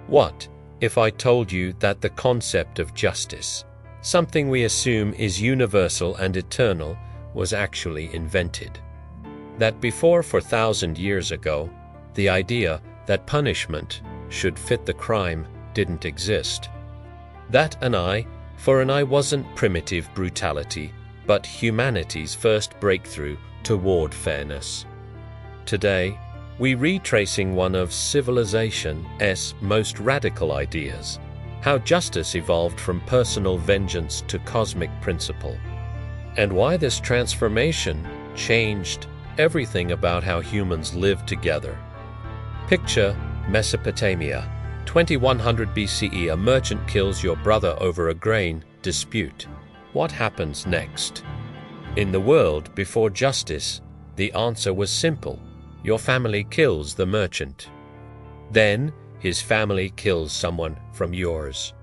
What if I told you that the concept of justice, something we assume is universal and eternal, was actually invented? That before 4,000 years ago, the idea that punishment should fit the crime didn't exist. That an eye for an eye wasn't primitive brutality, but humanity's first breakthrough toward fairness. Today, we're retracing one of civilization's most radical ideas, how justice evolved from personal vengeance to cosmic principle, and why this transformation changed everything about how humans live together. Picture Mesopotamia, 2100 BCE. A merchant kills your brother over a grain dispute. What happens next? In the world before justice, the answer was simple. Your family kills the merchant. Then his family kills someone from yours.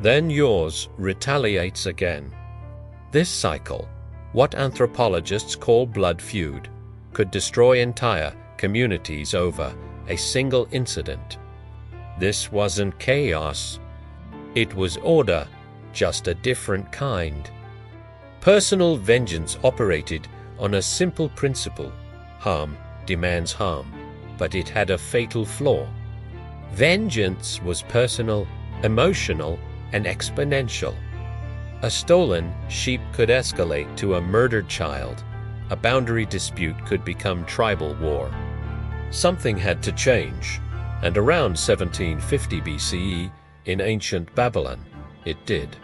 Then yours retaliates again. This cycle, what anthropologists call blood feud, could destroy entire communities over a single incident. This wasn't chaos. It was order, just a different kind. Personal vengeance operated on a simple principle: harm demands harm, but it had a fatal flaw. Vengeance was personal, emotional, and exponential. A stolen sheep could escalate to a murdered child. A boundary dispute could become tribal war. Something had to change, and around 1750 BCE, in ancient Babylon, it did.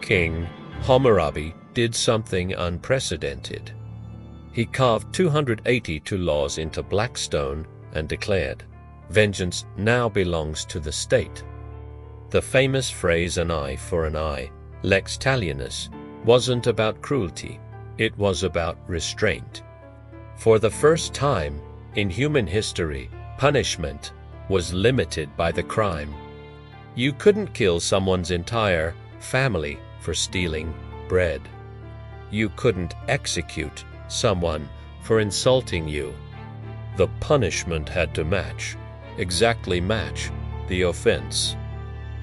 King Hammurabi did something unprecedented. He carved 282 laws into black stone and declared, "Vengeance now belongs to the state." The famous phrase, "an eye for an eye," lex talionis, wasn't about cruelty, it was about restraint. For the first time in human history, punishment was limited by the crime. You couldn't kill someone's entire family for stealing bread. You couldn't execute someone for insulting you. The punishment had to exactly match the offense.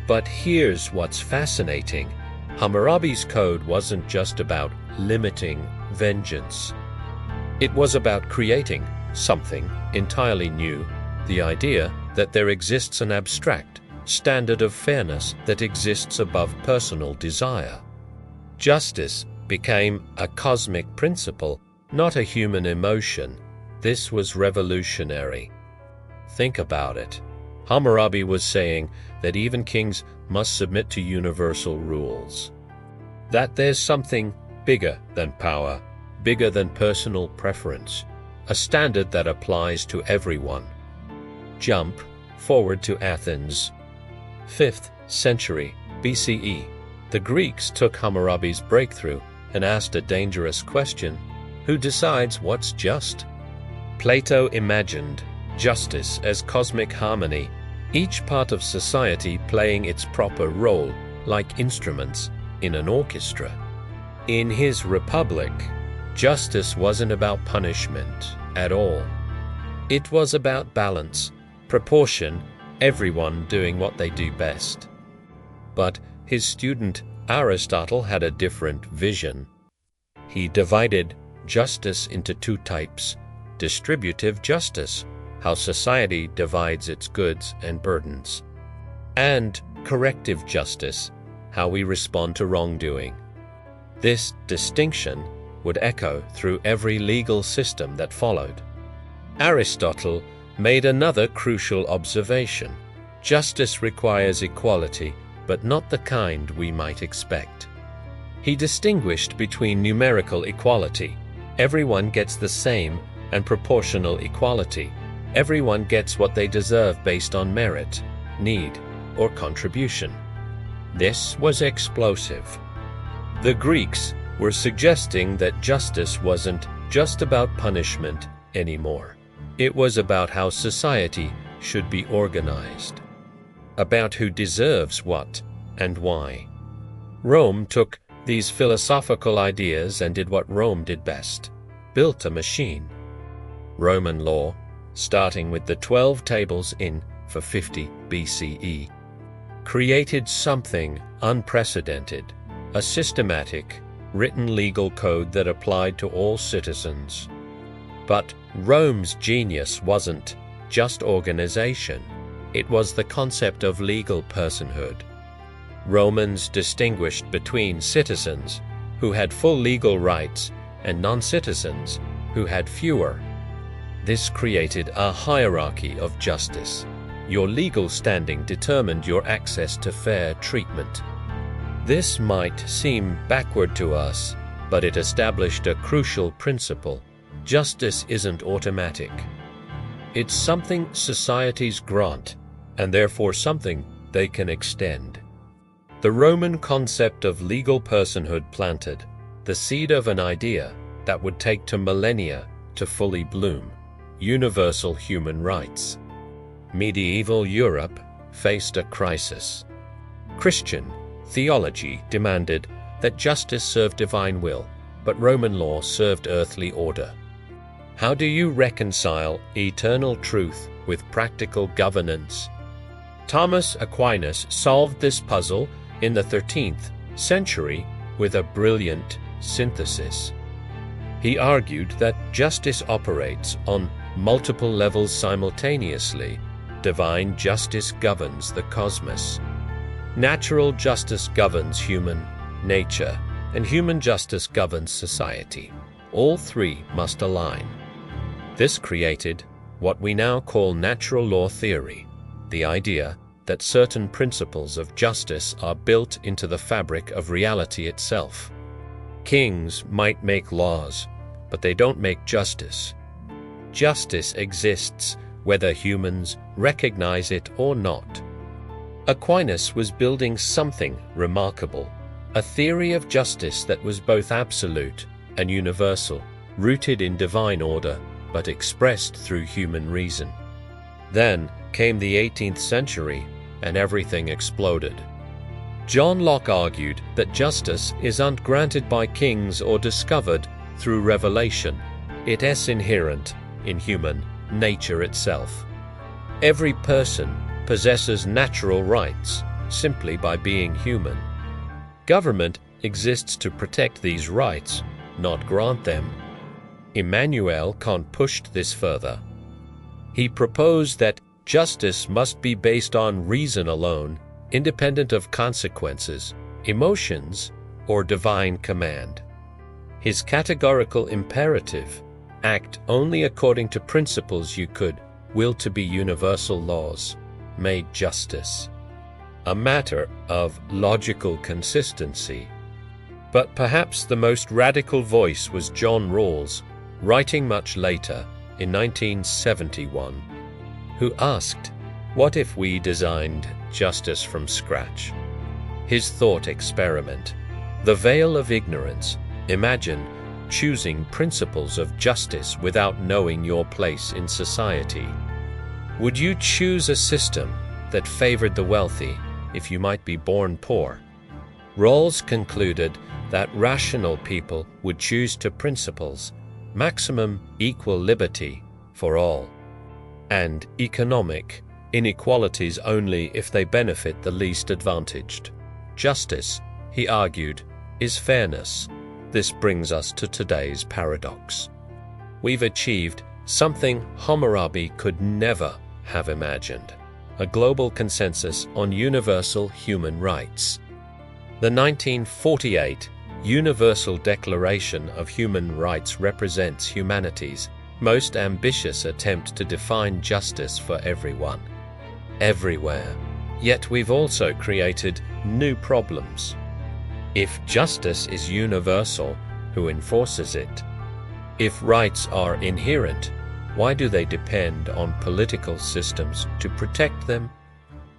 But here's what's fascinating. Hammurabi's code wasn't just about limiting vengeance. It was about creating something entirely new, the idea that there exists an abstract standard of fairness that exists above personal desire. Justice became a cosmic principle, not a human emotion. This was revolutionary. Think about it. Hammurabi was saying that even kings must submit to universal rules. That there's something bigger than power, bigger than personal preference, a standard that applies to everyone. Jump forward to Athens, 5th century BCE. The Greeks took Hammurabi's breakthrough and asked a dangerous question: who decides what's just? Plato imagined justice as cosmic harmony, each part of society playing its proper role like instruments in an orchestra. In his Republic, justice wasn't about punishment at all. It was about balance, proportion, everyone doing what they do best. But his student Aristotle had a different vision. He divided justice into two types: distributive justice, how society divides its goods and burdens, and corrective justice, how we respond to wrongdoing. This distinction would echo through every legal system that followed. Aristotle made another crucial observation: justice requires equality, but not the kind we might expect. He distinguished between numerical equality, everyone gets the same, and proportional equality, everyone gets what they deserve based on merit, need, or contribution. This was explosive. The Greeks were suggesting that justice wasn't just about punishment anymore. It was about how society should be organized, about who deserves what and why. Rome took these philosophical ideas and did what Rome did best: built a machine. Roman law, starting with the 12 tables in for 50 BCE, created something unprecedented, a systematic, written legal code that applied to all citizens. But Rome's genius wasn't just organization, it was the concept of legal personhood. Romans distinguished between citizens, who had full legal rights, and non-citizens, who had fewer. This created a hierarchy of justice. Your legal standing determined your access to fair treatment. This might seem backward to us, but it established a crucial principle. Justice isn't automatic. It's something societies grant, and therefore something they can extend. The Roman concept of legal personhood planted the seed of an idea that would take to millennia to fully bloom: universal human rights. Medieval Europe faced a crisis. Christian theology demanded that justice serve divine will, but Roman law served earthly order. How do you reconcile eternal truth with practical governance? Thomas Aquinas solved this puzzle in the 13th century with a brilliant synthesis. He argued that justice operates on multiple levels simultaneously. Divine justice governs the cosmos. Natural justice governs human nature, and human justice governs society. All three must align. This created what we now call natural law theory, the idea that certain principles of justice are built into the fabric of reality itself. Kings might make laws, but they don't make justice. Justice exists whether humans recognize it or not. Aquinas was building something remarkable, a theory of justice that was both absolute and universal, rooted in divine order, but expressed through human reason. Then came the 18th century, and everything exploded. John Locke argued that justice isn't granted by kings or discovered through revelation. It is inherent in human nature itself. Every person possesses natural rights simply by being human. Government exists to protect these rights, not grant them. Immanuel Kant pushed this further. He proposed that justice must be based on reason alone, independent of consequences, emotions, or divine command. His categorical imperative, act only according to principles you could will to be universal laws, made justice a matter of logical consistency. But perhaps the most radical voice was John Rawls, writing much later, in 1971, who asked, "What if we designed justice from scratch?" His thought experiment, the veil of ignorance. Imagine choosing principles of justice without knowing your place in society. Would you choose a system that favored the wealthy if you might be born poor? Rawls concluded that rational people would choose to principles, maximum equal liberty for all, and economic inequalities only if they benefit the least advantaged. Justice, he argued, is fairness. This brings us to today's paradox. We've achieved something Hammurabi could never have imagined: a global consensus on universal human rights. The 1948 Universal Declaration of Human Rights represents humanity's most ambitious attempt to define justice for everyone, everywhere. Yet we've also created new problems. If justice is universal, who enforces it? If rights are inherent, why do they depend on political systems to protect them?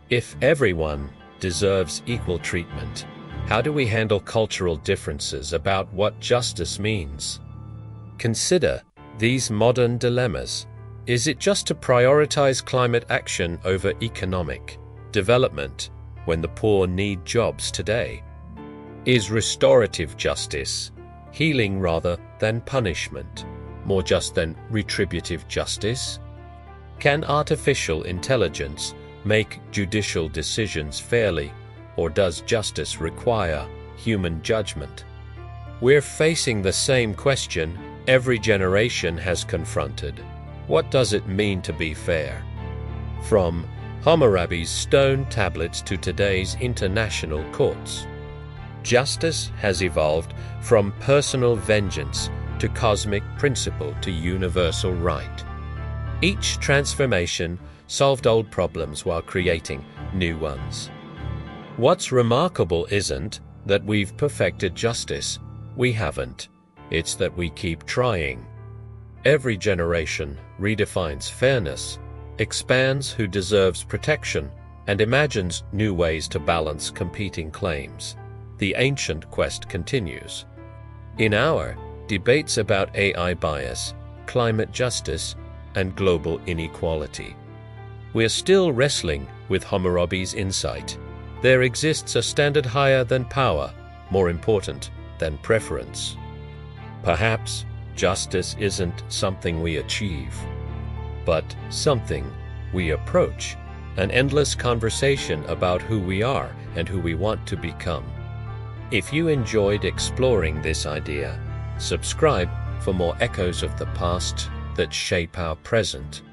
If everyone deserves equal treatment, how do we handle cultural differences about what justice means? Consider these modern dilemmas. Is it just to prioritize climate action over economic development when the poor need jobs today? Is restorative justice healing rather than punishment, more just than retributive justice? Can artificial intelligence make judicial decisions fairly, or does justice require human judgment? We're facing the same question every generation has confronted. What does it mean to be fair? From Hammurabi's stone tablets to today's international courts, justice has evolved from personal vengeance to cosmic principle to universal right. Each transformation solved old problems while creating new ones. What's remarkable isn't that we've perfected justice. We haven't. It's that we keep trying. Every generation redefines fairness, expands who deserves protection, and imagines new ways to balance competing claims. The ancient quest continues. In our debates about AI bias, climate justice, and global inequality, we're still wrestling with Hammurabi's insight. There exists a standard higher than power, more important than preference. Perhaps justice isn't something we achieve, but something we approach, an endless conversation about who we are and who we want to become. If you enjoyed exploring this idea, subscribe for more echoes of the past that shape our present.